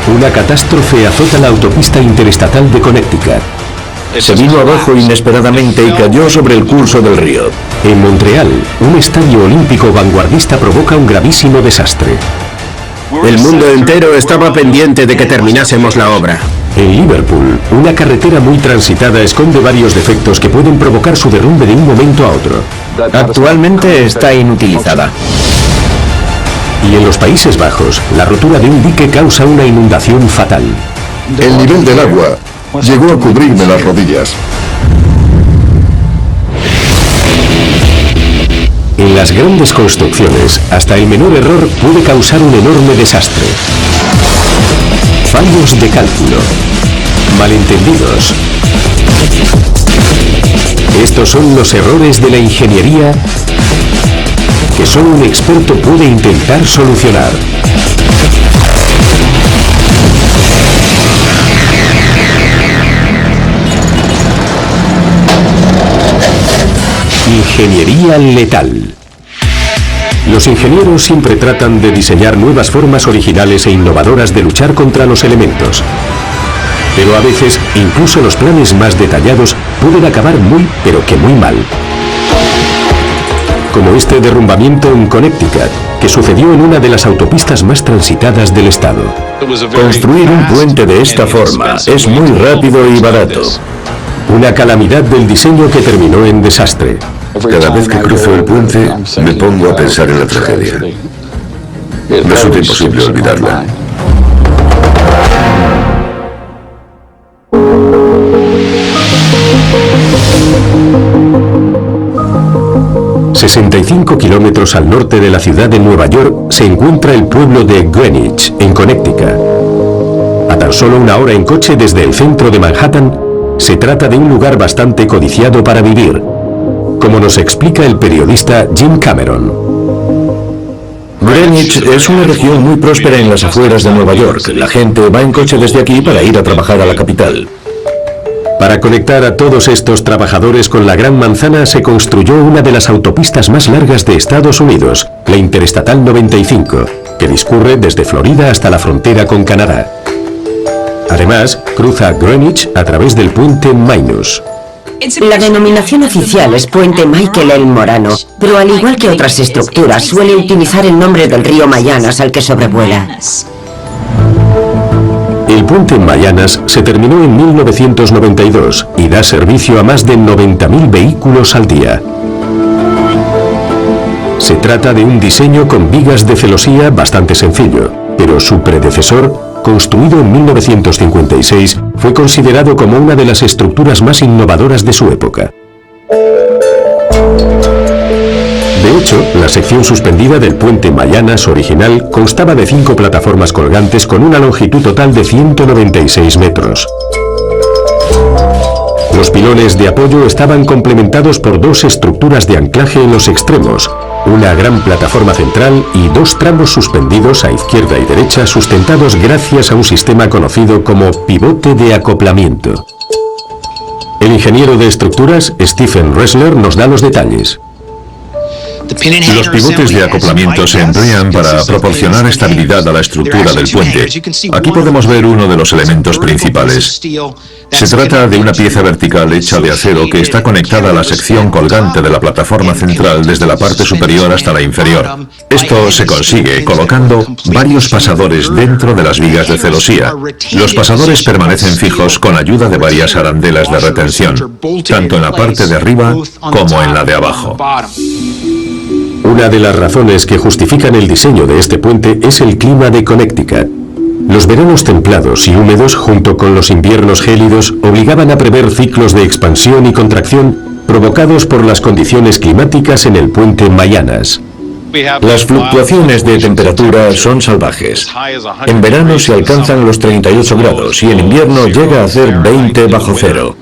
Una catástrofe azota la autopista interestatal de Connecticut. Se vino abajo inesperadamente y cayó sobre el curso del río. En Montreal, un estadio olímpico vanguardista provoca un gravísimo desastre. El mundo entero estaba pendiente de que terminásemos la obra. En Liverpool, una carretera muy transitada esconde varios defectos que pueden provocar su derrumbe de un momento a otro. Actualmente está inutilizada. Y en los Países Bajos, la rotura de un dique causa una inundación fatal. El nivel del agua llegó a cubrirme las rodillas. En las grandes construcciones, hasta el menor error puede causar un enorme desastre. Fallos de cálculo. Malentendidos. Estos son los errores de la ingeniería que solo un experto puede intentar solucionar. Ingeniería letal. Los ingenieros siempre tratan de diseñar nuevas formas originales e innovadoras de luchar contra los elementos. Pero a veces, incluso los planes más detallados pueden acabar muy, pero que muy mal. Como este derrumbamiento en Connecticut, que sucedió en una de las autopistas más transitadas del estado. Construir un puente de esta forma es muy rápido y barato. Una calamidad del diseño que terminó en desastre. Cada vez que cruzo el puente, me pongo a pensar en la tragedia. Resulta imposible olvidarla. A 65 kilómetros al norte de la ciudad de Nueva York se encuentra el pueblo de Greenwich, en Connecticut. A tan solo una hora en coche desde el centro de Manhattan, se trata de un lugar bastante codiciado para vivir, como nos explica el periodista Jim Cameron. Greenwich es una región muy próspera en las afueras de Nueva York. La gente va en coche desde aquí para ir a trabajar a la capital. Para conectar a todos estos trabajadores con la Gran Manzana se construyó una de las autopistas más largas de Estados Unidos, la Interestatal 95, que discurre desde Florida hasta la frontera con Canadá. Además, cruza Greenwich a través del puente Maynooth. La denominación oficial es Puente Michael L. Morano, pero al igual que otras estructuras suele utilizar el nombre del río Mayanas al que sobrevuela. El puente Mayanas se terminó en 1992 y da servicio a más de 90.000 vehículos al día. Se trata de un diseño con vigas de celosía bastante sencillo, pero su predecesor, construido en 1956, fue considerado como una de las estructuras más innovadoras de su época. De hecho, la sección suspendida del puente Mayanas original constaba de 5 plataformas colgantes con una longitud total de 196 metros. Los pilones de apoyo estaban complementados por 2 estructuras de anclaje en los extremos, una gran plataforma central y 2 tramos suspendidos a izquierda y derecha sustentados gracias a un sistema conocido como pivote de acoplamiento. El ingeniero de estructuras, Stephen Ressler, nos da los detalles. Los pivotes de acoplamiento se emplean para proporcionar estabilidad a la estructura del puente. Aquí podemos ver uno de los elementos principales. Se trata de una pieza vertical hecha de acero que está conectada a la sección colgante de la plataforma central desde la parte superior hasta la inferior. Esto se consigue colocando varios pasadores dentro de las vigas de celosía. Los pasadores permanecen fijos con ayuda de varias arandelas de retención, tanto en la parte de arriba como en la de abajo. Una de las razones que justifican el diseño de este puente es el clima de Connecticut. Los veranos templados y húmedos, junto con los inviernos gélidos, obligaban a prever ciclos de expansión y contracción provocados por las condiciones climáticas en el puente Mayanas. Las fluctuaciones de temperatura son salvajes. En verano se alcanzan los 38 grados y en invierno llega a hacer 20 bajo cero.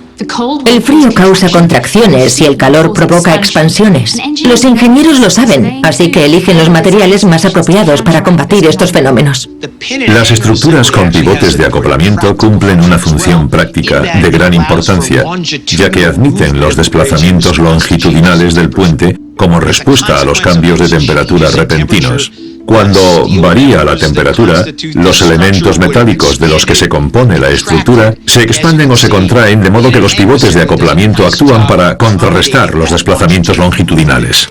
El frío causa contracciones y el calor provoca expansiones. Los ingenieros lo saben, así que eligen los materiales más apropiados para combatir estos fenómenos. Las estructuras con pivotes de acoplamiento cumplen una función práctica de gran importancia, ya que admiten los desplazamientos longitudinales del puente como respuesta a los cambios de temperatura repentinos. Cuando varía la temperatura, los elementos metálicos de los que se compone la estructura se expanden o se contraen, de modo que los pivotes de acoplamiento actúan para contrarrestar los desplazamientos longitudinales.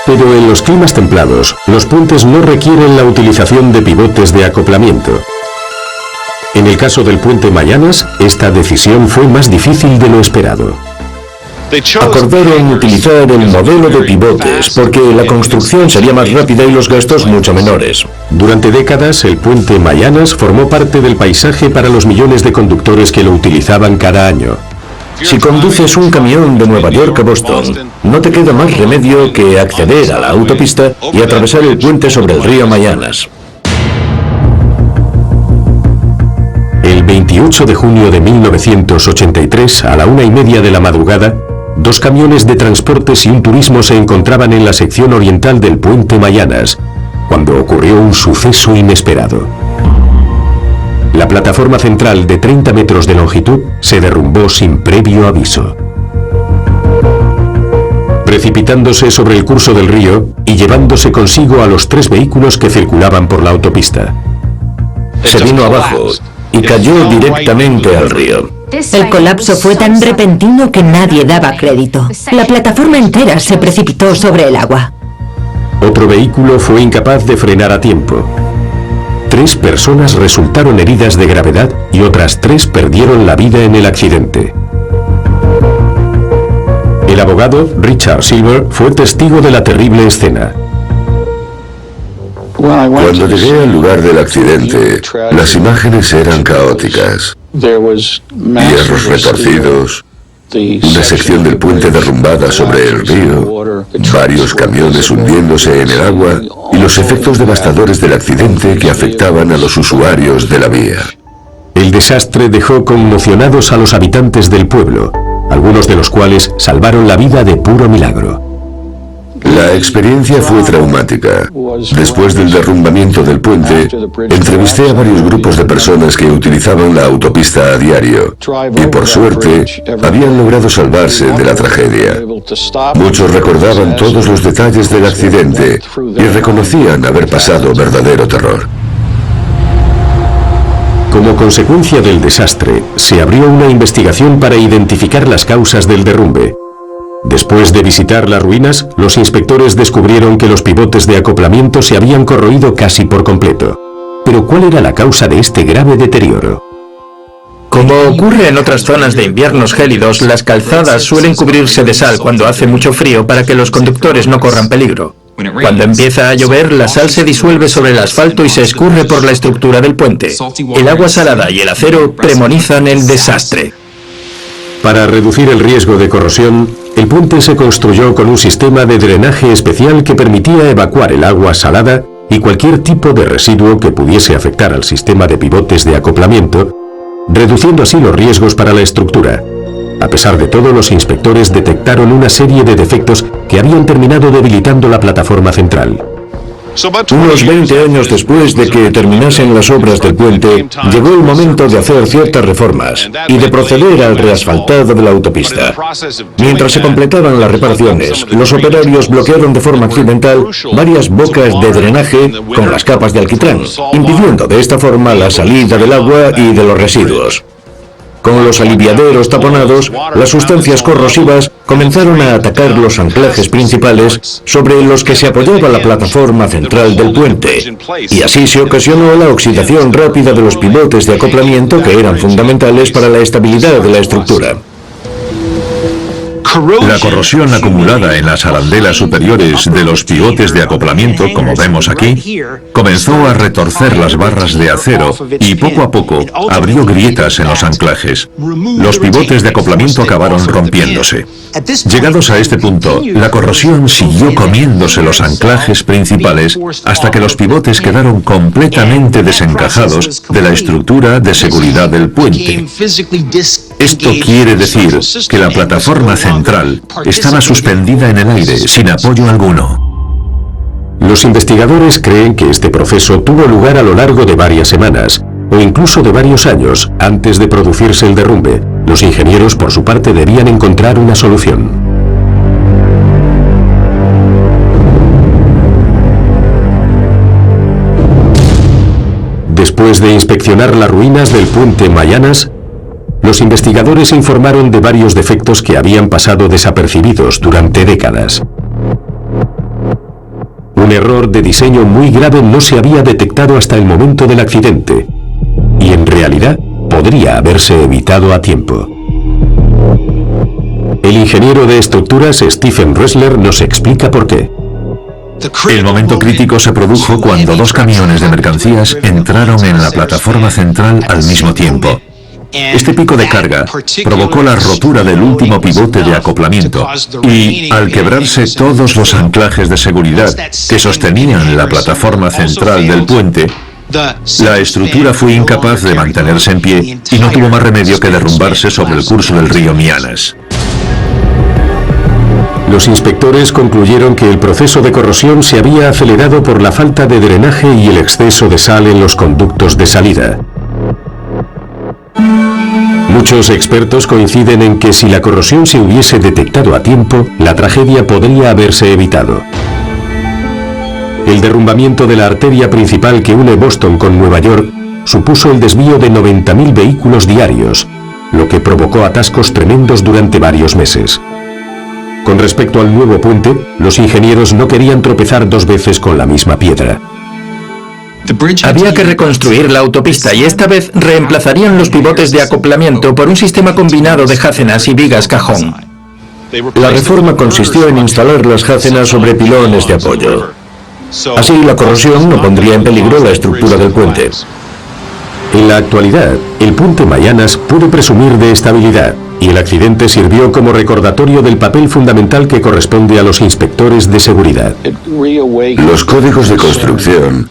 Pero en los climas templados, los puentes no requieren la utilización de pivotes de acoplamiento. En el caso del puente Mayanas, esta decisión fue más difícil de lo esperado. Acordaron utilizar el modelo de pivotes porque la construcción sería más rápida y los gastos mucho menores. Durante décadas, el puente Mayanas formó parte del paisaje para los millones de conductores que lo utilizaban cada año. Si conduces un camión de Nueva York a Boston, no te queda más remedio que acceder a la autopista y atravesar el puente sobre el río Mayanas. El 28 de junio de 1983, a la 1:30 de la madrugada, dos camiones de transportes y un turismo se encontraban en la sección oriental del puente Mayanas, cuando ocurrió un suceso inesperado. La plataforma central de 30 metros de longitud se derrumbó sin previo aviso, precipitándose sobre el curso del río y llevándose consigo a los 3 vehículos que circulaban por la autopista. Se vino abajo y cayó directamente al río. El colapso fue tan repentino que nadie daba crédito. La plataforma entera se precipitó sobre el agua. Otro vehículo fue incapaz de frenar a tiempo. 3 personas resultaron heridas de gravedad y otras 3 perdieron la vida en el accidente. El abogado Richard Silver fue testigo de la terrible escena. Cuando llegué al lugar del accidente, las imágenes eran caóticas. Hierros retorcidos, una sección del puente derrumbada sobre el río, varios camiones hundiéndose en el agua y los efectos devastadores del accidente que afectaban a los usuarios de la vía. El desastre dejó conmocionados a los habitantes del pueblo, algunos de los cuales salvaron la vida de puro milagro. La experiencia fue traumática. Después del derrumbamiento del puente, entrevisté a varios grupos de personas que utilizaban la autopista a diario y, por suerte, habían logrado salvarse de la tragedia. Muchos recordaban todos los detalles del accidente y reconocían haber pasado verdadero terror. Como consecuencia del desastre, se abrió una investigación para identificar las causas del derrumbe. Después de visitar las ruinas, los inspectores descubrieron que los pivotes de acoplamiento se habían corroído casi por completo. Pero ¿cuál era la causa de este grave deterioro? Como ocurre en otras zonas de inviernos gélidos, las calzadas suelen cubrirse de sal cuando hace mucho frío para que los conductores no corran peligro. Cuando empieza a llover, la sal se disuelve sobre el asfalto y se escurre por la estructura del puente. El agua salada y el acero premonizan el desastre. Para reducir el riesgo de corrosión, el puente se construyó con un sistema de drenaje especial que permitía evacuar el agua salada y cualquier tipo de residuo que pudiese afectar al sistema de pivotes de acoplamiento, reduciendo así los riesgos para la estructura. A pesar de todo, los inspectores detectaron una serie de defectos que habían terminado debilitando la plataforma central. Unos 20 años después de que terminasen las obras del puente, llegó el momento de hacer ciertas reformas y de proceder al reasfaltado de la autopista. Mientras se completaban las reparaciones, los operarios bloquearon de forma accidental varias bocas de drenaje con las capas de alquitrán, impidiendo de esta forma la salida del agua y de los residuos. Con los aliviaderos taponados, las sustancias corrosivas comenzaron a atacar los anclajes principales sobre los que se apoyaba la plataforma central del puente, y así se ocasionó la oxidación rápida de los pivotes de acoplamiento que eran fundamentales para la estabilidad de la estructura. La corrosión acumulada en las arandelas superiores de los pivotes de acoplamiento, como vemos aquí, comenzó a retorcer las barras de acero y poco a poco abrió grietas en los anclajes. Los pivotes de acoplamiento acabaron rompiéndose. Llegados a este punto, la corrosión siguió comiéndose los anclajes principales hasta que los pivotes quedaron completamente desencajados de la estructura de seguridad del puente. Esto quiere decir que la plataforma central estaba suspendida en el aire, sin apoyo alguno. Los investigadores creen que este proceso tuvo lugar a lo largo de varias semanas, o incluso de varios años, antes de producirse el derrumbe. Los ingenieros, por su parte, debían encontrar una solución. Después de inspeccionar las ruinas del puente Mayanas, los investigadores informaron de varios defectos que habían pasado desapercibidos durante décadas. Un error de diseño muy grave no se había detectado hasta el momento del accidente, y en realidad podría haberse evitado a tiempo. El ingeniero de estructuras Stephen Ressler nos explica por qué. El momento crítico se produjo cuando dos camiones de mercancías entraron en la plataforma central al mismo tiempo. Este pico de carga provocó la rotura del último pivote de acoplamiento y, al quebrarse todos los anclajes de seguridad que sostenían la plataforma central del puente, la estructura fue incapaz de mantenerse en pie y no tuvo más remedio que derrumbarse sobre el curso del río Mianas. Los inspectores concluyeron que el proceso de corrosión se había acelerado por la falta de drenaje y el exceso de sal en los conductos de salida. Muchos expertos coinciden en que si la corrosión se hubiese detectado a tiempo, la tragedia podría haberse evitado. El derrumbamiento de la arteria principal que une Boston con Nueva York supuso el desvío de 90.000 vehículos diarios, lo que provocó atascos tremendos durante varios meses. Con respecto al nuevo puente, los ingenieros no querían tropezar dos veces con la misma piedra. Había que reconstruir la autopista y esta vez reemplazarían los pivotes de acoplamiento por un sistema combinado de jácenas y vigas cajón. La reforma consistió en instalar las jácenas sobre pilones de apoyo. Así, la corrosión no pondría en peligro la estructura del puente. En la actualidad, el puente Mayanas puede presumir de estabilidad, y el accidente sirvió como recordatorio del papel fundamental que corresponde a los inspectores de seguridad. Los códigos de construcción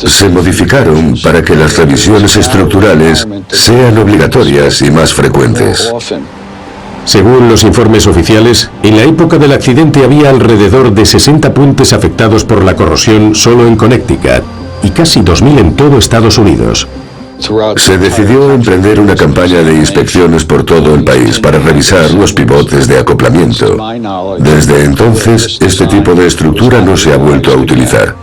se modificaron para que las revisiones estructurales sean obligatorias y más frecuentes. Según los informes oficiales, en la época del accidente había alrededor de 60 puentes afectados por la corrosión solo en Connecticut y casi 2.000 en todo Estados Unidos. Se decidió emprender una campaña de inspecciones por todo el país para revisar los pivotes de acoplamiento. Desde entonces, este tipo de estructura no se ha vuelto a utilizar.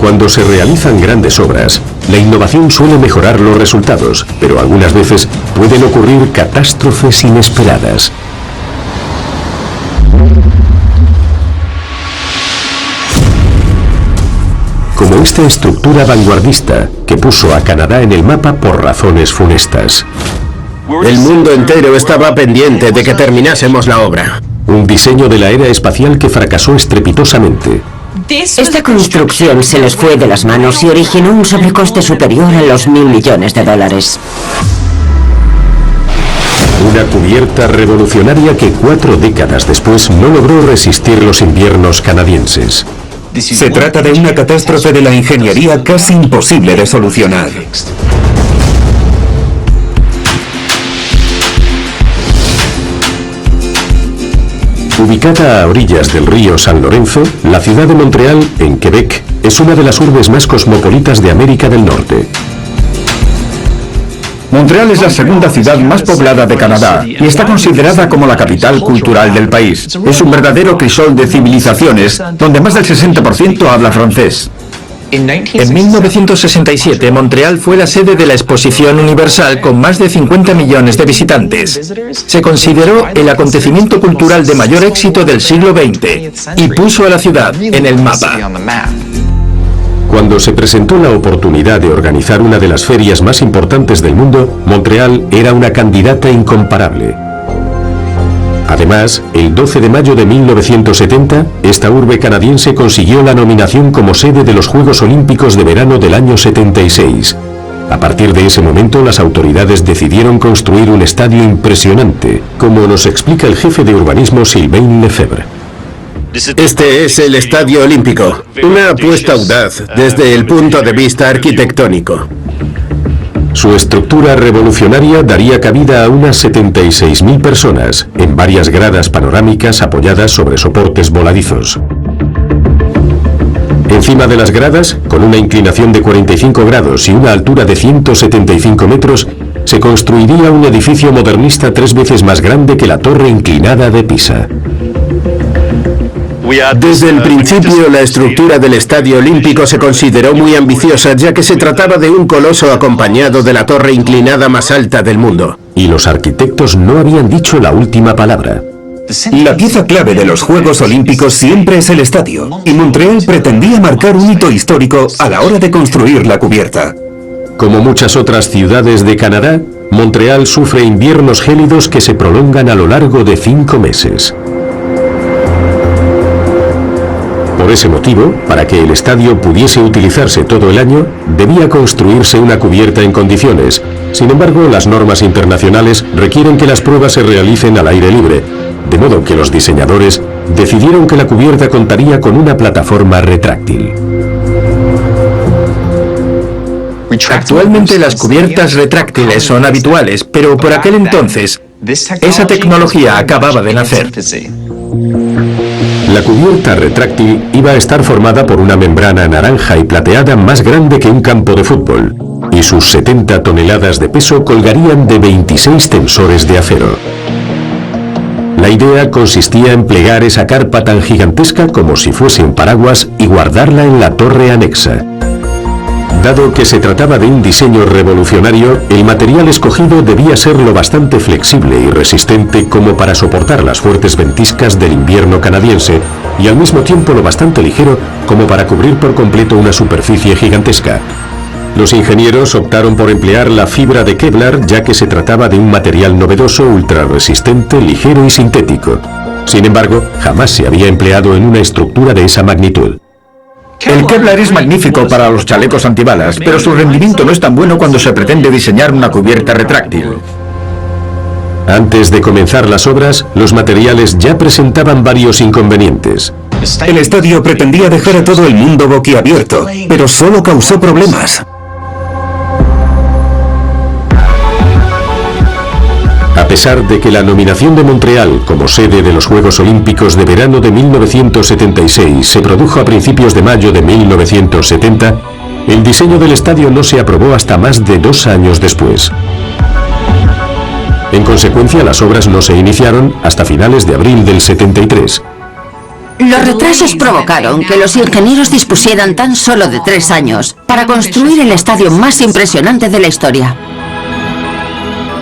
Cuando se realizan grandes obras, la innovación suele mejorar los resultados, pero algunas veces pueden ocurrir catástrofes inesperadas. Como esta estructura vanguardista que puso a Canadá en el mapa por razones funestas. El mundo entero estaba pendiente de que terminásemos la obra. Un diseño de la era espacial que fracasó estrepitosamente. Esta construcción se les fue de las manos y originó un sobrecoste superior a los $1.000 millones. Una cubierta revolucionaria que 4 décadas después no logró resistir los inviernos canadienses. Se trata de una catástrofe de la ingeniería casi imposible de solucionar. Ubicada a orillas del río San Lorenzo, la ciudad de Montreal, en Quebec, es una de las urbes más cosmopolitas de América del Norte. Montreal es la segunda ciudad más poblada de Canadá y está considerada como la capital cultural del país. Es un verdadero crisol de civilizaciones, donde más del 60% habla francés. En 1967, Montreal fue la sede de la Exposición Universal con más de 50 millones de visitantes. Se consideró el acontecimiento cultural de mayor éxito del siglo XX y puso a la ciudad en el mapa. Cuando se presentó la oportunidad de organizar una de las ferias más importantes del mundo, Montreal era una candidata incomparable. Además, el 12 de mayo de 1970, esta urbe canadiense consiguió la nominación como sede de los Juegos Olímpicos de Verano del año 76. A partir de ese momento, las autoridades decidieron construir un estadio impresionante, como nos explica el jefe de urbanismo Sylvain Lefebvre. Este es el Estadio Olímpico, una apuesta audaz desde el punto de vista arquitectónico. Su estructura revolucionaria daría cabida a unas 76.000 personas, en varias gradas panorámicas apoyadas sobre soportes voladizos. Encima de las gradas, con una inclinación de 45 grados y una altura de 175 metros, se construiría un edificio modernista 3 veces más grande que la torre inclinada de Pisa. Desde el principio, la estructura del Estadio Olímpico se consideró muy ambiciosa, ya que se trataba de un coloso acompañado de la torre inclinada más alta del mundo. Y los arquitectos no habían dicho la última palabra. La pieza clave de los Juegos Olímpicos siempre es el estadio, y Montreal pretendía marcar un hito histórico a la hora de construir la cubierta. Como muchas otras ciudades de Canadá, Montreal sufre inviernos gélidos que se prolongan a lo largo de 5 meses. Por ese motivo, para que el estadio pudiese utilizarse todo el año, debía construirse una cubierta en condiciones. Sin embargo, las normas internacionales requieren que las pruebas se realicen al aire libre, de modo que los diseñadores decidieron que la cubierta contaría con una plataforma retráctil. Actualmente las cubiertas retráctiles son habituales, pero por aquel entonces, esa tecnología acababa de nacer. La cubierta retráctil iba a estar formada por una membrana naranja y plateada más grande que un campo de fútbol, y sus 70 toneladas de peso colgarían de 26 tensores de acero. La idea consistía en plegar esa carpa tan gigantesca como si fuese un paraguas y guardarla en la torre anexa. Dado que se trataba de un diseño revolucionario, el material escogido debía ser lo bastante flexible y resistente como para soportar las fuertes ventiscas del invierno canadiense y al mismo tiempo lo bastante ligero como para cubrir por completo una superficie gigantesca. Los ingenieros optaron por emplear la fibra de Kevlar, ya que se trataba de un material novedoso, ultra resistente, ligero y sintético. Sin embargo, jamás se había empleado en una estructura de esa magnitud. El Kevlar es magnífico para los chalecos antibalas, pero su rendimiento no es tan bueno cuando se pretende diseñar una cubierta retráctil. Antes de comenzar las obras, los materiales ya presentaban varios inconvenientes. El estadio pretendía dejar a todo el mundo boquiabierto, pero solo causó problemas. A pesar de que la nominación de Montreal como sede de los Juegos Olímpicos de verano de 1976 se produjo a principios de mayo de 1970, el diseño del estadio no se aprobó hasta más de 2 años después. En consecuencia, las obras no se iniciaron hasta finales de abril del 73. Los retrasos provocaron que los ingenieros dispusieran tan solo de 3 años para construir el estadio más impresionante de la historia.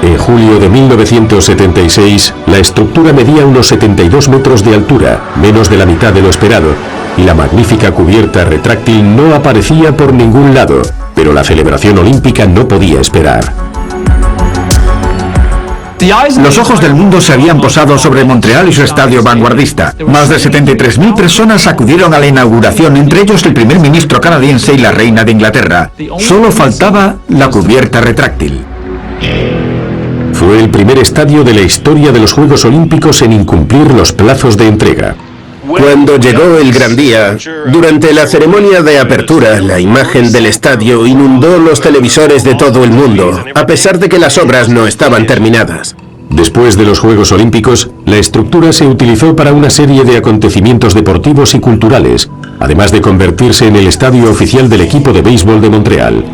En julio de 1976, la estructura medía unos 72 metros de altura, menos de la mitad de lo esperado, y la magnífica cubierta retráctil no aparecía por ningún lado, pero la celebración olímpica no podía esperar. Los ojos del mundo se habían posado sobre Montreal y su estadio vanguardista. Más de 73.000 personas acudieron a la inauguración, entre ellos el primer ministro canadiense y la reina de Inglaterra. Solo faltaba la cubierta retráctil. Fue el primer estadio de la historia de los Juegos Olímpicos en incumplir los plazos de entrega. Cuando llegó el gran día, durante la ceremonia de apertura, la imagen del estadio inundó los televisores de todo el mundo, a pesar de que las obras no estaban terminadas. Después de los Juegos Olímpicos, la estructura se utilizó para una serie de acontecimientos deportivos y culturales, además de convertirse en el estadio oficial del equipo de béisbol de Montreal.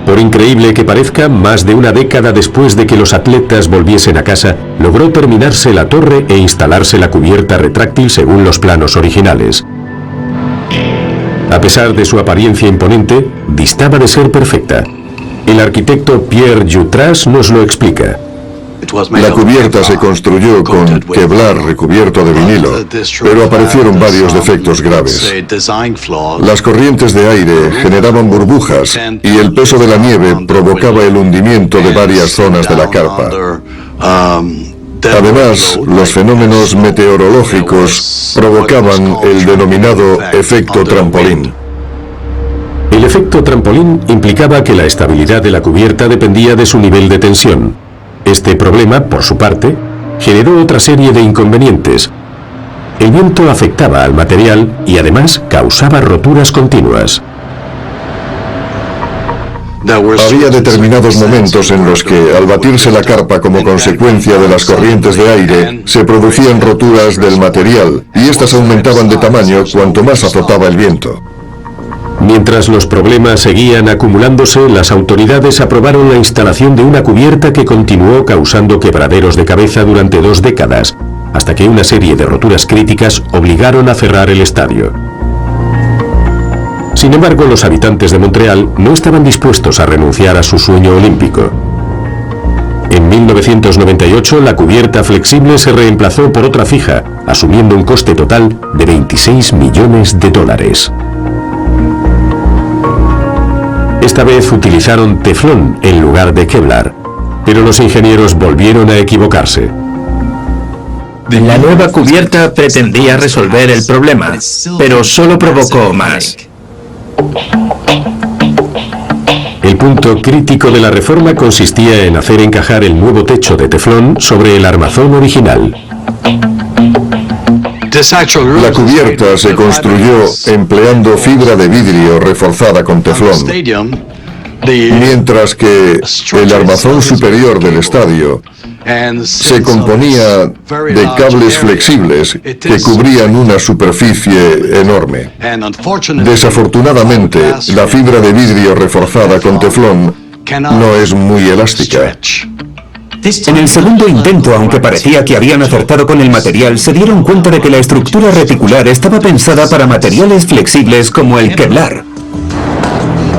Por increíble que parezca, más de una década después de que los atletas volviesen a casa, logró terminarse la torre e instalarse la cubierta retráctil según los planos originales. A pesar de su apariencia imponente, distaba de ser perfecta. El arquitecto Pierre Jutras nos lo explica. La cubierta se construyó con Kevlar recubierto de vinilo, pero aparecieron varios defectos graves. Las corrientes de aire generaban burbujas y el peso de la nieve provocaba el hundimiento de varias zonas de la carpa. Además, los fenómenos meteorológicos provocaban el denominado efecto trampolín. El efecto trampolín implicaba que la estabilidad de la cubierta dependía de su nivel de tensión. Este problema, por su parte, generó otra serie de inconvenientes. El viento afectaba al material y además causaba roturas continuas. Había determinados momentos en los que, al batirse la carpa como consecuencia de las corrientes de aire, se producían roturas del material y estas aumentaban de tamaño cuanto más azotaba el viento. Mientras los problemas seguían acumulándose, las autoridades aprobaron la instalación de una cubierta que continuó causando quebraderos de cabeza durante 2 décadas, hasta que una serie de roturas críticas obligaron a cerrar el estadio. Sin embargo, los habitantes de Montreal no estaban dispuestos a renunciar a su sueño olímpico. En 1998, la cubierta flexible se reemplazó por otra fija, asumiendo un coste total de $26 millones. Esta vez utilizaron teflón en lugar de Kevlar, pero los ingenieros volvieron a equivocarse. La nueva cubierta pretendía resolver el problema, pero solo provocó más. El punto crítico de la reforma consistía en hacer encajar el nuevo techo de teflón sobre el armazón original. La cubierta se construyó empleando fibra de vidrio reforzada con teflón, mientras que el armazón superior del estadio se componía de cables flexibles que cubrían una superficie enorme. Desafortunadamente, la fibra de vidrio reforzada con teflón no es muy elástica. En el segundo intento, aunque parecía que habían acertado con el material, se dieron cuenta de que la estructura reticular estaba pensada para materiales flexibles como el Kevlar.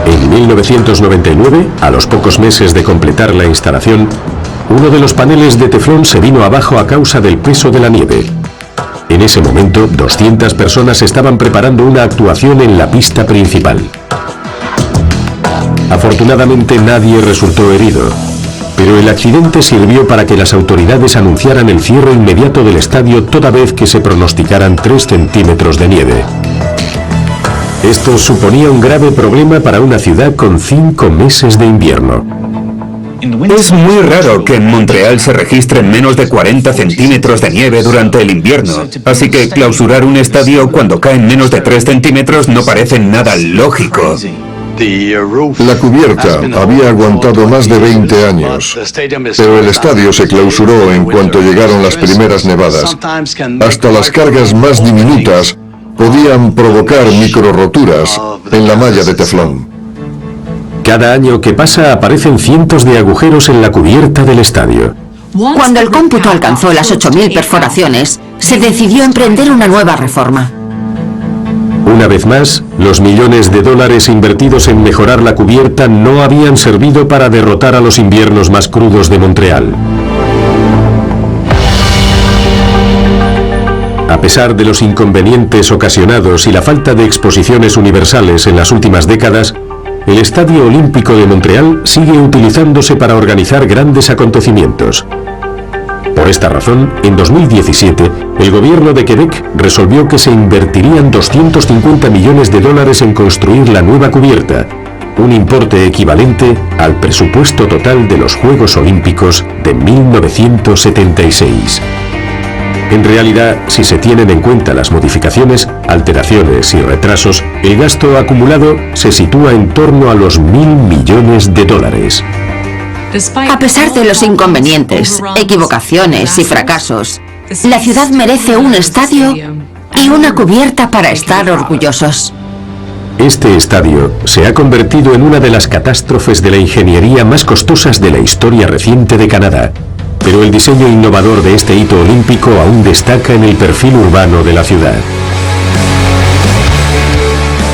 En 1999, a los pocos meses de completar la instalación, uno de los paneles de teflón se vino abajo a causa del peso de la nieve. En ese momento, 200 personas estaban preparando una actuación en la pista principal. Afortunadamente, nadie resultó herido, pero el accidente sirvió para que las autoridades anunciaran el cierre inmediato del estadio toda vez que se pronosticaran 3 centímetros de nieve. Esto suponía un grave problema para una ciudad con 5 meses de invierno. Es muy raro que en Montreal se registren menos de 40 centímetros de nieve durante el invierno, así que clausurar un estadio cuando caen menos de 3 centímetros no parece nada lógico. La cubierta había aguantado más de 20 años, pero el estadio se clausuró en cuanto llegaron las primeras nevadas. Hasta las cargas más diminutas podían provocar microroturas en la malla de teflón. Cada año que pasa aparecen cientos de agujeros en la cubierta del estadio. Cuando el cómputo alcanzó las 8.000 perforaciones, se decidió emprender una nueva reforma. Una vez más, los millones de dólares invertidos en mejorar la cubierta no habían servido para derrotar a los inviernos más crudos de Montreal. A pesar de los inconvenientes ocasionados y la falta de exposiciones universales en las últimas décadas, el Estadio Olímpico de Montreal sigue utilizándose para organizar grandes acontecimientos. Por esta razón, en 2017, el gobierno de Quebec resolvió que se invertirían $250 millones en construir la nueva cubierta, un importe equivalente al presupuesto total de los Juegos Olímpicos de 1976. En realidad, si se tienen en cuenta las modificaciones, alteraciones y retrasos, el gasto acumulado se sitúa en torno a los $1.000 millones. A pesar de los inconvenientes, equivocaciones y fracasos, la ciudad merece un estadio y una cubierta para estar orgullosos. Este estadio se ha convertido en una de las catástrofes de la ingeniería más costosas de la historia reciente de Canadá, pero el diseño innovador de este hito olímpico aún destaca en el perfil urbano de la ciudad.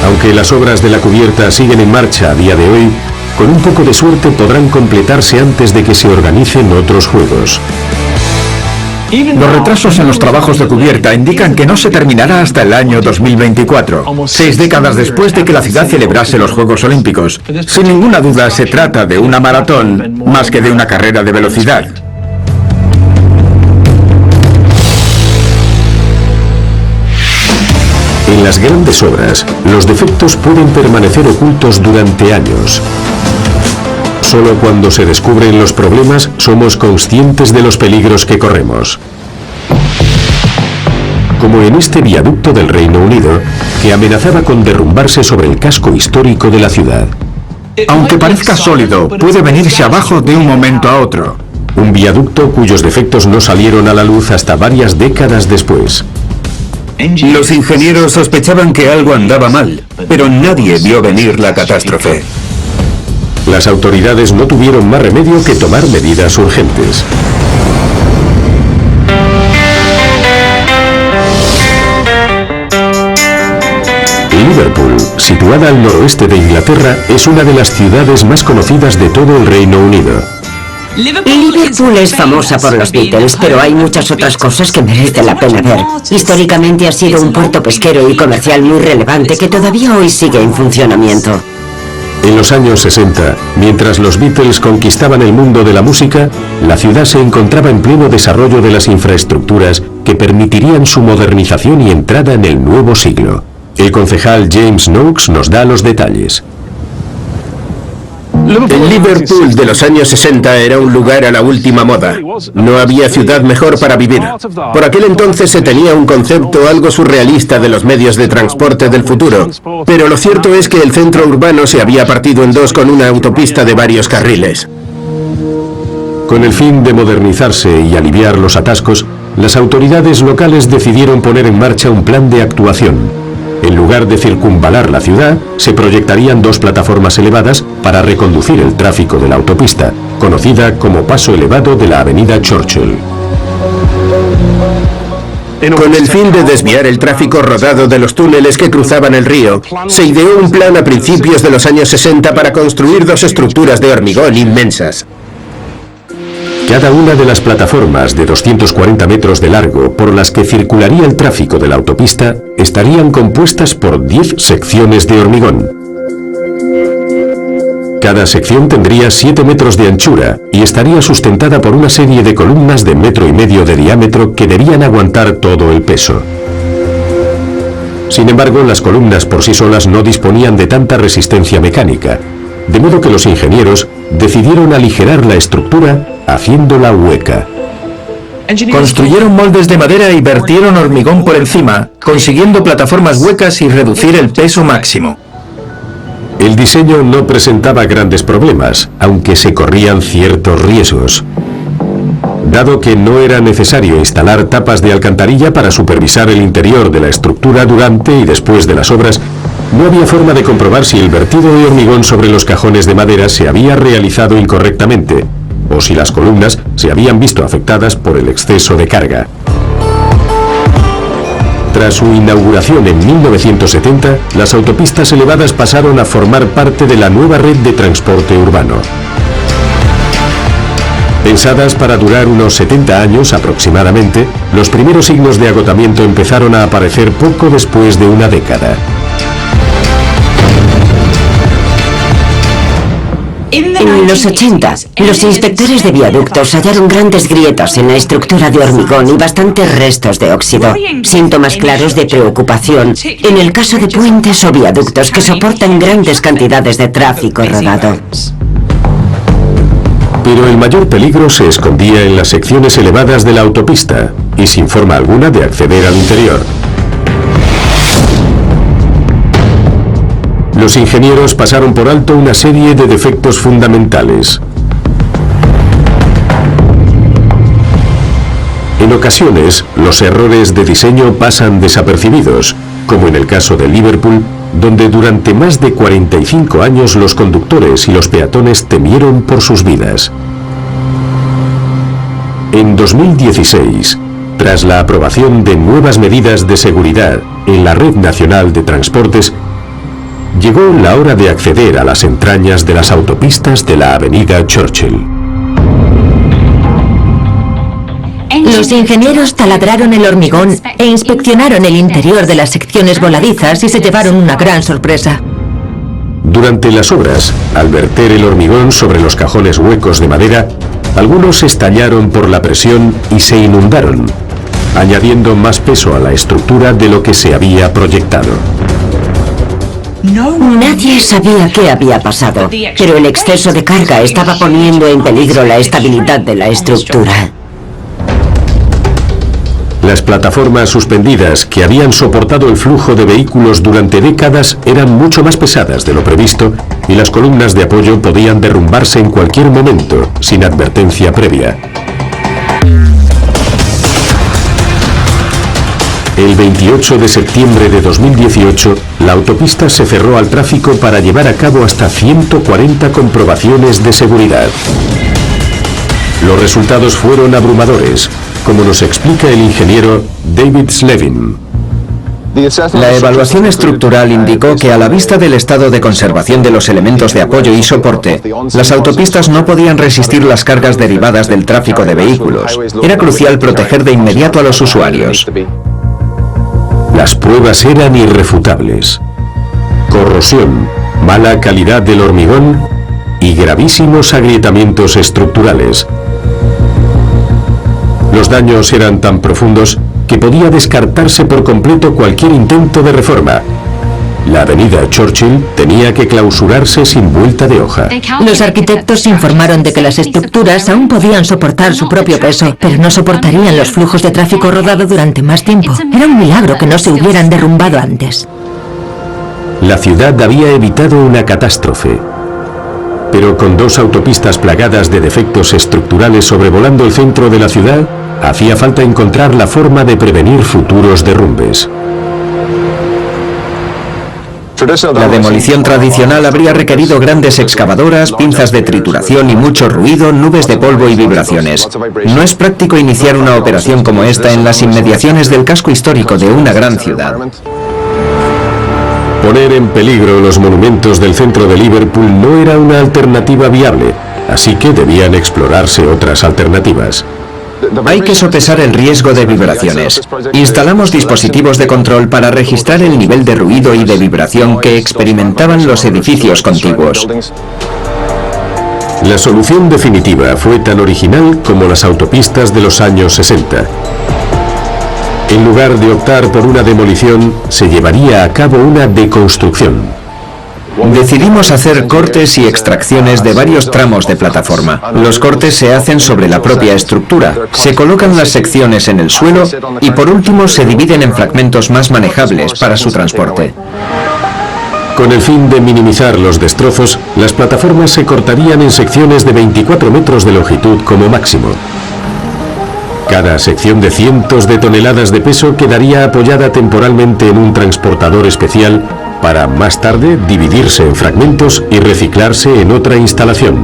Aunque las obras de la cubierta siguen en marcha a día de hoy, con un poco de suerte podrán completarse antes de que se organicen otros juegos. Los retrasos en los trabajos de cubierta indican que no se terminará hasta el año 2024, 6 décadas después de que la ciudad celebrase los Juegos Olímpicos. Sin ninguna duda se trata de una maratón más que de una carrera de velocidad. En las grandes obras, los defectos pueden permanecer ocultos durante años. Solo cuando se descubren los problemas somos conscientes de los peligros que corremos. Como en este viaducto del Reino Unido, que amenazaba con derrumbarse sobre el casco histórico de la ciudad. Aunque parezca sólido, puede venirse abajo de un momento a otro. Un viaducto cuyos defectos no salieron a la luz hasta varias décadas después. Los ingenieros sospechaban que algo andaba mal, pero nadie vio venir la catástrofe. Las autoridades no tuvieron más remedio que tomar medidas urgentes. Liverpool, situada al noroeste de Inglaterra, es una de las ciudades más conocidas de todo el Reino Unido. Liverpool es famosa por los Beatles, pero hay muchas otras cosas que merecen la pena ver. Históricamente ha sido un puerto pesquero y comercial muy relevante que todavía hoy sigue en funcionamiento. En los años 60, mientras los Beatles conquistaban el mundo de la música, la ciudad se encontraba en pleno desarrollo de las infraestructuras que permitirían su modernización y entrada en el nuevo siglo. El concejal James Noakes nos da los detalles. El Liverpool de los años 60 era un lugar a la última moda. No había ciudad mejor para vivir. Por aquel entonces se tenía un concepto algo surrealista de los medios de transporte del futuro. Pero lo cierto es que el centro urbano se había partido en dos con una autopista de varios carriles. Con el fin de modernizarse y aliviar los atascos, las autoridades locales decidieron poner en marcha un plan de actuación. En lugar de circunvalar la ciudad, se proyectarían dos plataformas elevadas para reconducir el tráfico de la autopista, conocida como paso elevado de la avenida Churchill. Con el fin de desviar el tráfico rodado de los túneles que cruzaban el río, se ideó un plan a principios de los años 60 para construir dos estructuras de hormigón inmensas. Cada una de las plataformas de 240 metros de largo por las que circularía el tráfico de la autopista estarían compuestas por 10 secciones de hormigón. Cada sección tendría 7 metros de anchura y estaría sustentada por una serie de columnas de 1,5 metros de diámetro que debían aguantar todo el peso. Sin embargo, las columnas por sí solas no disponían de tanta resistencia mecánica, de modo que los ingenieros decidieron aligerar la estructura haciéndola hueca. Construyeron moldes de madera y vertieron hormigón por encima, consiguiendo plataformas huecas y reducir el peso máximo. El diseño no presentaba grandes problemas, aunque se corrían ciertos riesgos. Dado que no era necesario instalar tapas de alcantarilla para supervisar el interior de la estructura durante y después de las obras, no había forma de comprobar si el vertido de hormigón sobre los cajones de madera se había realizado incorrectamente, o si las columnas se habían visto afectadas por el exceso de carga. Tras su inauguración en 1970, las autopistas elevadas pasaron a formar parte de la nueva red de transporte urbano. Pensadas para durar unos 70 años aproximadamente, los primeros signos de agotamiento empezaron a aparecer poco después de una década. En los 80, los inspectores de viaductos hallaron grandes grietas en la estructura de hormigón y bastantes restos de óxido, síntomas claros de preocupación en el caso de puentes o viaductos que soportan grandes cantidades de tráfico rodado. Pero el mayor peligro se escondía en las secciones elevadas de la autopista y sin forma alguna de acceder al interior. Los ingenieros pasaron por alto una serie de defectos fundamentales. En ocasiones, los errores de diseño pasan desapercibidos, como en el caso de Liverpool, donde durante más de 45 años los conductores y los peatones temieron por sus vidas. En 2016, tras la aprobación de nuevas medidas de seguridad en la Red Nacional de Transportes, llegó la hora de acceder a las entrañas de las autopistas de la avenida Churchill. Los ingenieros taladraron el hormigón e inspeccionaron el interior de las secciones voladizas y se llevaron una gran sorpresa. Durante las obras, al verter el hormigón sobre los cajones huecos de madera, algunos estallaron por la presión y se inundaron, añadiendo más peso a la estructura de lo que se había proyectado. Nadie sabía qué había pasado, pero el exceso de carga estaba poniendo en peligro la estabilidad de la estructura. Las plataformas suspendidas que habían soportado el flujo de vehículos durante décadas eran mucho más pesadas de lo previsto y las columnas de apoyo podían derrumbarse en cualquier momento, sin advertencia previa. El 28 de septiembre de 2018, la autopista se cerró al tráfico para llevar a cabo hasta 140 comprobaciones de seguridad. Los resultados fueron abrumadores, como nos explica el ingeniero David Slevin. La evaluación estructural indicó que a la vista del estado de conservación de los elementos de apoyo y soporte, las autopistas no podían resistir las cargas derivadas del tráfico de vehículos. Era crucial proteger de inmediato a los usuarios. Las pruebas eran irrefutables. Corrosión, mala calidad del hormigón y gravísimos agrietamientos estructurales. Los daños eran tan profundos que podía descartarse por completo cualquier intento de reforma. La avenida Churchill tenía que clausurarse sin vuelta de hoja. Los arquitectos informaron de que las estructuras aún podían soportar su propio peso, pero no soportarían los flujos de tráfico rodado durante más tiempo. Era un milagro que no se hubieran derrumbado antes. La ciudad había evitado una catástrofe. Pero con 2 autopistas plagadas de defectos estructurales sobrevolando el centro de la ciudad, hacía falta encontrar la forma de prevenir futuros derrumbes. La demolición tradicional habría requerido grandes excavadoras, pinzas de trituración y mucho ruido, nubes de polvo y vibraciones. No es práctico iniciar una operación como esta en las inmediaciones del casco histórico de una gran ciudad. Poner en peligro los monumentos del centro de Liverpool no era una alternativa viable, así que debían explorarse otras alternativas. Hay que sopesar el riesgo de vibraciones. Instalamos dispositivos de control para registrar el nivel de ruido y de vibración que experimentaban los edificios contiguos. La solución definitiva fue tan original como las autopistas de los años 60. En lugar de optar por una demolición, se llevaría a cabo una deconstrucción. Decidimos hacer cortes y extracciones de varios tramos de plataforma. Los cortes se hacen sobre la propia estructura, se colocan las secciones en el suelo y por último se dividen en fragmentos más manejables para su transporte. Con el fin de minimizar los destrozos, las plataformas se cortarían en secciones de 24 metros de longitud como máximo. Cada sección de cientos de toneladas de peso quedaría apoyada temporalmente en un transportador especial para más tarde dividirse en fragmentos y reciclarse en otra instalación.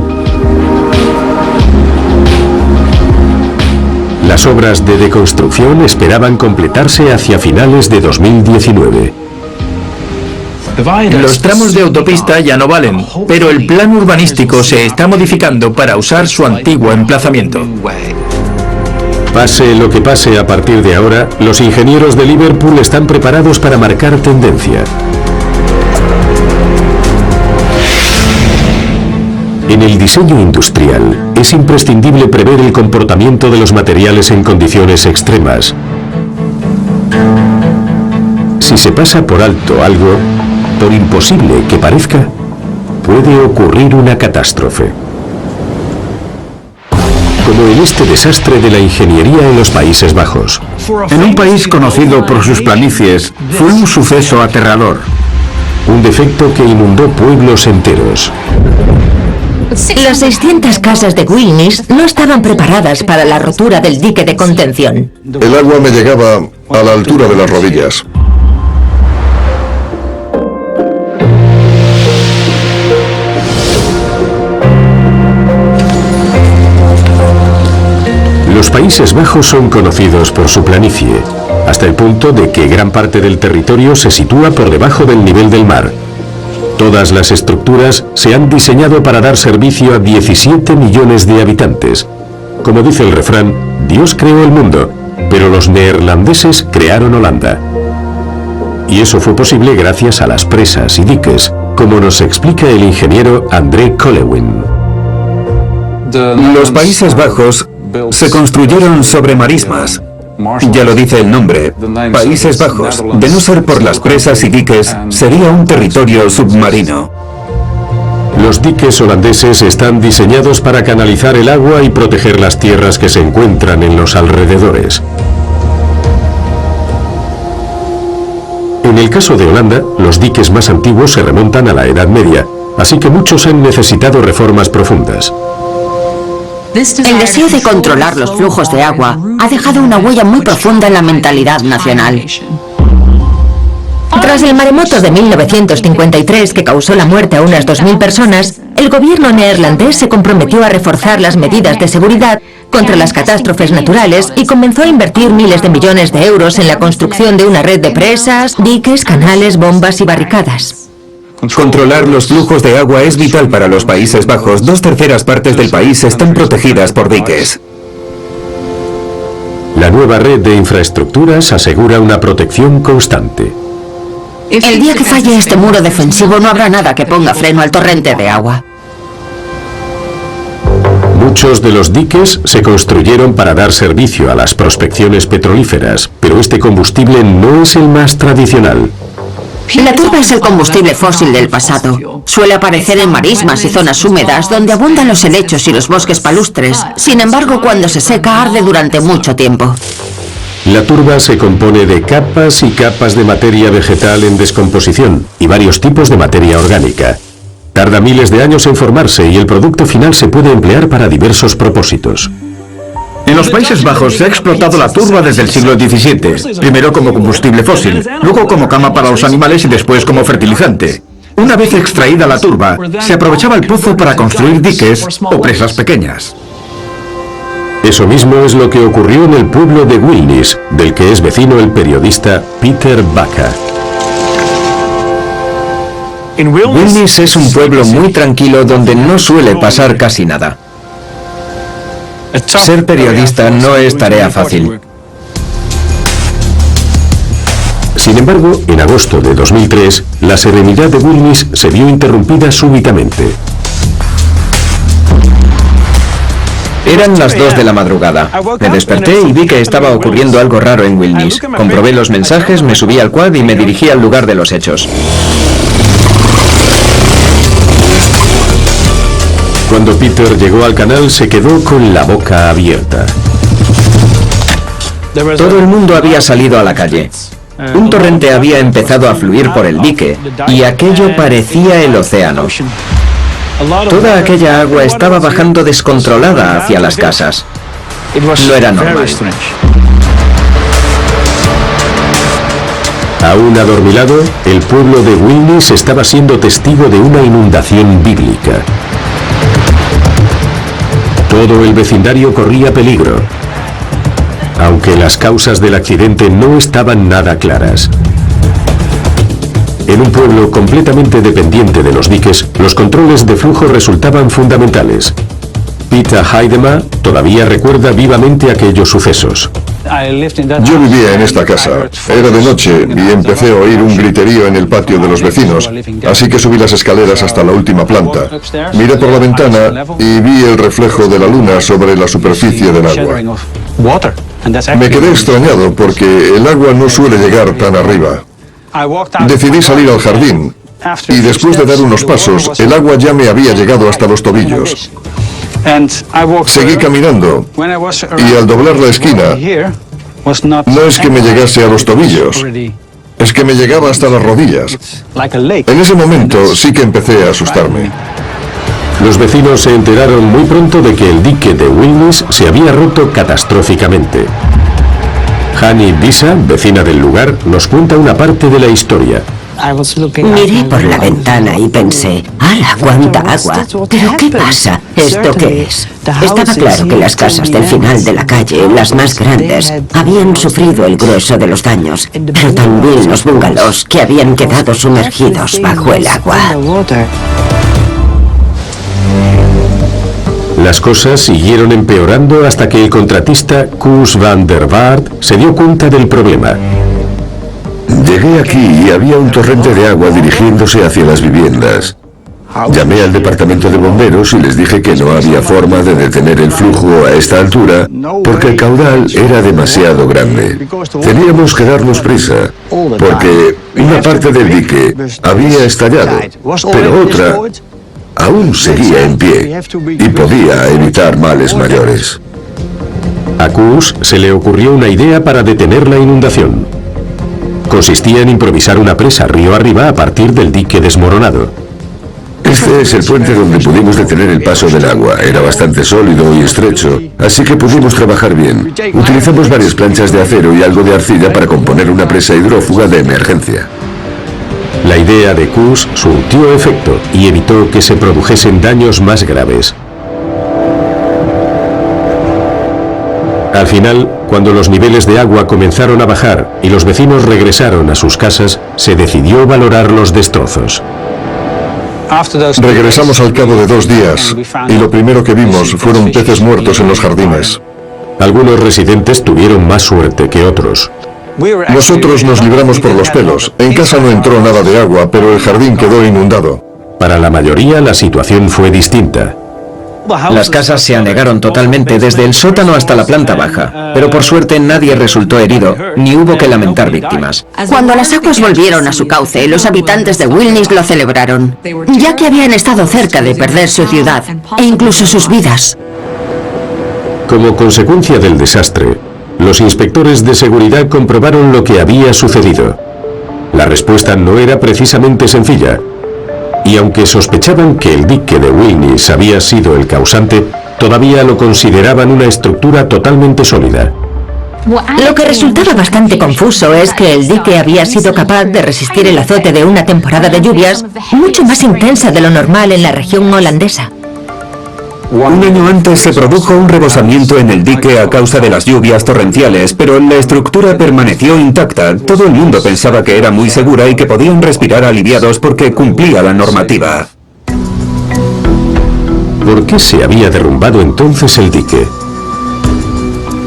Las obras de deconstrucción esperaban completarse hacia finales de 2019. Los tramos de autopista ya no valen, pero el plan urbanístico se está modificando para usar su antiguo emplazamiento. Pase lo que pase a partir de ahora, los ingenieros de Liverpool están preparados para marcar tendencia. En el diseño industrial, es imprescindible prever el comportamiento de los materiales en condiciones extremas. Si se pasa por alto algo, por imposible que parezca, puede ocurrir una catástrofe. Como en este desastre de la ingeniería en los Países Bajos. En un país conocido por sus planicies, fue un suceso aterrador. Un defecto que inundó pueblos enteros. Las 600 casas de Wilnis no estaban preparadas para la rotura del dique de contención. El agua me llegaba a la altura de las rodillas. Los Países Bajos son conocidos por su planicie, hasta el punto de que gran parte del territorio se sitúa por debajo del nivel del mar. Todas las estructuras se han diseñado para dar servicio a 17 millones de habitantes. Como dice el refrán, Dios creó el mundo, pero los neerlandeses crearon Holanda. Y eso fue posible gracias a las presas y diques, como nos explica el ingeniero André Colewin. Los Países Bajos se construyeron sobre marismas. Ya lo dice el nombre, Países Bajos. De no ser por las presas y diques, sería un territorio submarino. Los diques holandeses están diseñados para canalizar el agua y proteger las tierras que se encuentran en los alrededores. En el caso de Holanda, los diques más antiguos se remontan a la Edad Media, así que muchos han necesitado reformas profundas. El deseo de controlar los flujos de agua ha dejado una huella muy profunda en la mentalidad nacional. Tras el maremoto de 1953, que causó la muerte a unas 2000 personas, el gobierno neerlandés se comprometió a reforzar las medidas de seguridad contra las catástrofes naturales y comenzó a invertir miles de millones de euros en la construcción de una red de presas, diques, canales, bombas y barricadas. Controlar los flujos de agua es vital para los Países Bajos. 2/3 partes del país están protegidas por diques. La nueva red de infraestructuras asegura una protección constante. El día que falle este muro defensivo no habrá nada que ponga freno al torrente de agua. Muchos de los diques se construyeron para dar servicio a las prospecciones petrolíferas, pero este combustible no es el más tradicional. La turba es el combustible fósil del pasado. Suele aparecer en marismas y zonas húmedas donde abundan los helechos y los bosques palustres. Sin embargo, cuando se seca, arde durante mucho tiempo. La turba se compone de capas y capas de materia vegetal en descomposición y varios tipos de materia orgánica. Tarda miles de años en formarse y el producto final se puede emplear para diversos propósitos. En los Países Bajos se ha explotado la turba desde el siglo XVII, primero como combustible fósil, luego como cama para los animales y después como fertilizante. Una vez extraída la turba, se aprovechaba el pozo para construir diques o presas pequeñas. Eso mismo es lo que ocurrió en el pueblo de Wilnis, del que es vecino el periodista Peter Baca. Wilnis es un pueblo muy tranquilo donde no suele pasar casi nada. Ser periodista no es tarea fácil. Sin embargo, en agosto de 2003, la serenidad de Wilnis se vio interrumpida súbitamente. Eran las 2 de la madrugada. Me desperté y vi que estaba ocurriendo algo raro en Wilnis. Comprobé los mensajes, me subí al quad y me dirigí al lugar de los hechos. Cuando Peter llegó al canal, se quedó con la boca abierta. Todo el mundo había salido a la calle. Un torrente había empezado a fluir por el dique y aquello parecía el océano. Toda aquella agua estaba bajando descontrolada hacia las casas. No era normal. Aún adormilado, el pueblo de Wilnis estaba siendo testigo de una inundación bíblica. Todo el vecindario corría peligro, aunque las causas del accidente no estaban nada claras. En un pueblo completamente dependiente de los diques, los controles de flujo resultaban fundamentales. Peter Heidema todavía recuerda vivamente aquellos sucesos. Yo vivía en esta casa. Era de noche y empecé a oír un griterío en el patio de los vecinos, así que subí las escaleras hasta la última planta. Miré por la ventana y vi el reflejo de la luna sobre la superficie del agua. Me quedé extrañado porque el agua no suele llegar tan arriba. Decidí salir al jardín y después de dar unos pasos, el agua ya me había llegado hasta los tobillos. Seguí caminando y al doblar la esquina, no es que me llegase a los tobillos, es que me llegaba hasta las rodillas. En ese momento sí que empecé a asustarme. Los vecinos se enteraron muy pronto de que el dique de Wilnis se había roto catastróficamente. Hani Bisa, vecina del lugar, nos cuenta una parte de la historia. Miré por la ventana y pensé, ¡hala, cuánta agua! ¿Pero qué pasa? ¿Esto qué es? Estaba claro que las casas del final de la calle, las más grandes, habían sufrido el grueso de los daños, pero también los bungalows que habían quedado sumergidos bajo el agua. Las cosas siguieron empeorando hasta que el contratista Koos van der Waard se dio cuenta del problema. Llegué aquí y había un torrente de agua dirigiéndose hacia las viviendas. Llamé al departamento de bomberos y les dije que no había forma de detener el flujo a esta altura porque el caudal era demasiado grande. Teníamos que darnos prisa porque una parte del dique había estallado, pero otra aún seguía en pie y podía evitar males mayores. A Koos se le ocurrió una idea para detener la inundación. Consistía en improvisar una presa río arriba a partir del dique desmoronado. Este es el puente donde pudimos detener el paso del agua. Era bastante sólido y estrecho, así que pudimos trabajar bien. Utilizamos varias planchas de acero y algo de arcilla para componer una presa hidrófuga de emergencia. La idea de Koos surtió efecto y evitó que se produjesen daños más graves. Al final, cuando los niveles de agua comenzaron a bajar y los vecinos regresaron a sus casas, se decidió valorar los destrozos. Regresamos al cabo de 2 días y lo primero que vimos fueron peces muertos en los jardines. Algunos residentes tuvieron más suerte que otros. Nosotros nos libramos por los pelos. En casa no entró nada de agua, pero el jardín quedó inundado. Para la mayoría, la situación fue distinta. Las casas se anegaron totalmente desde el sótano hasta la planta baja, pero por suerte nadie resultó herido, ni hubo que lamentar víctimas. Cuando las aguas volvieron a su cauce, los habitantes de Wilnis lo celebraron, ya que habían estado cerca de perder su ciudad e incluso sus vidas. Como consecuencia del desastre, los inspectores de seguridad comprobaron lo que había sucedido. La respuesta no era precisamente sencilla. Y aunque sospechaban que el dique de Wilnis había sido el causante, todavía lo consideraban una estructura totalmente sólida. Lo que resultaba bastante confuso es que el dique había sido capaz de resistir el azote de una temporada de lluvias mucho más intensa de lo normal en la región holandesa. Un año antes se produjo un rebosamiento en el dique a causa de las lluvias torrenciales, pero la estructura permaneció intacta. Todo el mundo pensaba que era muy segura y que podían respirar aliviados porque cumplía la normativa. ¿Por qué se había derrumbado entonces el dique?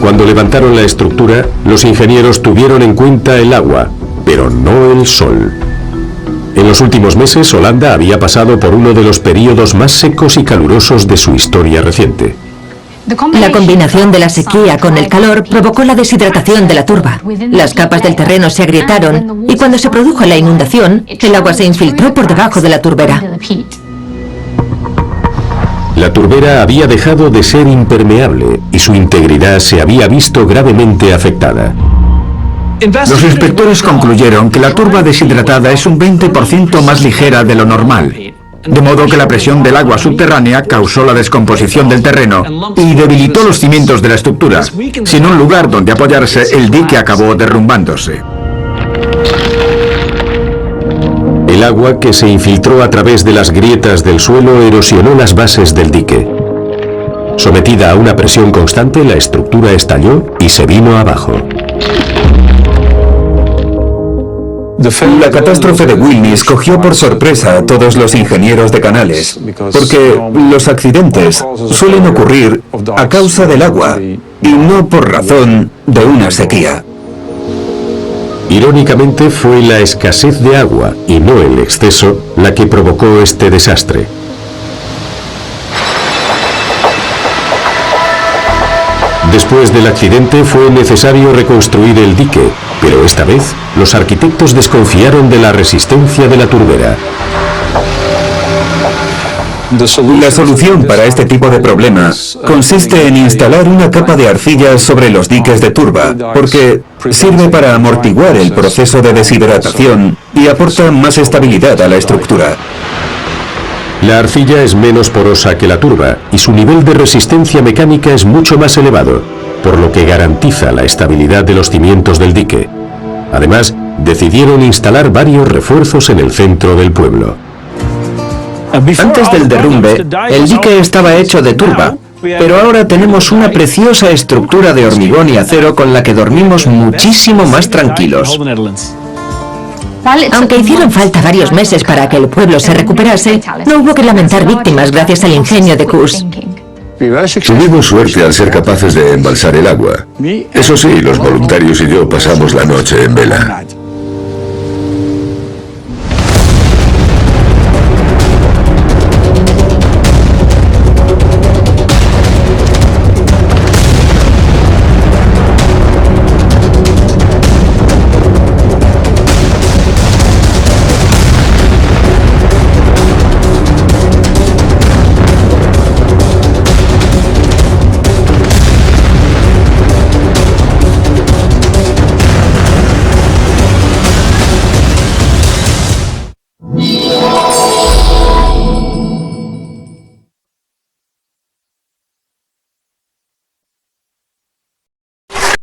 Cuando levantaron la estructura, los ingenieros tuvieron en cuenta el agua, pero no el sol. En los últimos meses, Holanda había pasado por uno de los períodos más secos y calurosos de su historia reciente. La combinación de la sequía con el calor provocó la deshidratación de la turba. Las capas del terreno se agrietaron y cuando se produjo la inundación, el agua se infiltró por debajo de la turbera. La turbera había dejado de ser impermeable y su integridad se había visto gravemente afectada. Los inspectores concluyeron que la turba deshidratada es un 20% más ligera de lo normal, de modo que la presión del agua subterránea causó la descomposición del terreno y debilitó los cimientos de la estructura. Sin un lugar donde apoyarse, el dique acabó derrumbándose. El agua que se infiltró a través de las grietas del suelo erosionó las bases del dique. Sometida a una presión constante, la estructura estalló y se vino abajo. La catástrofe de Wilnis cogió por sorpresa a todos los ingenieros de canales, porque los accidentes suelen ocurrir a causa del agua y no por razón de una sequía. Irónicamente, fue la escasez de agua y no el exceso la que provocó este desastre. Después del accidente fue necesario reconstruir el dique, pero esta vez los arquitectos desconfiaron de la resistencia de la turbera. La solución para este tipo de problemas consiste en instalar una capa de arcilla sobre los diques de turba, porque sirve para amortiguar el proceso de deshidratación y aporta más estabilidad a la estructura. La arcilla es menos porosa que la turba y su nivel de resistencia mecánica es mucho más elevado, por lo que garantiza la estabilidad de los cimientos del dique. Además, decidieron instalar varios refuerzos en el centro del pueblo. Antes del derrumbe, el dique estaba hecho de turba, pero ahora tenemos una preciosa estructura de hormigón y acero con la que dormimos muchísimo más tranquilos. Aunque hicieron falta varios meses para que el pueblo se recuperase, no hubo que lamentar víctimas gracias al ingenio de Koos. Tuvimos suerte al ser capaces de embalsar el agua. Eso sí, los voluntarios y yo pasamos la noche en vela.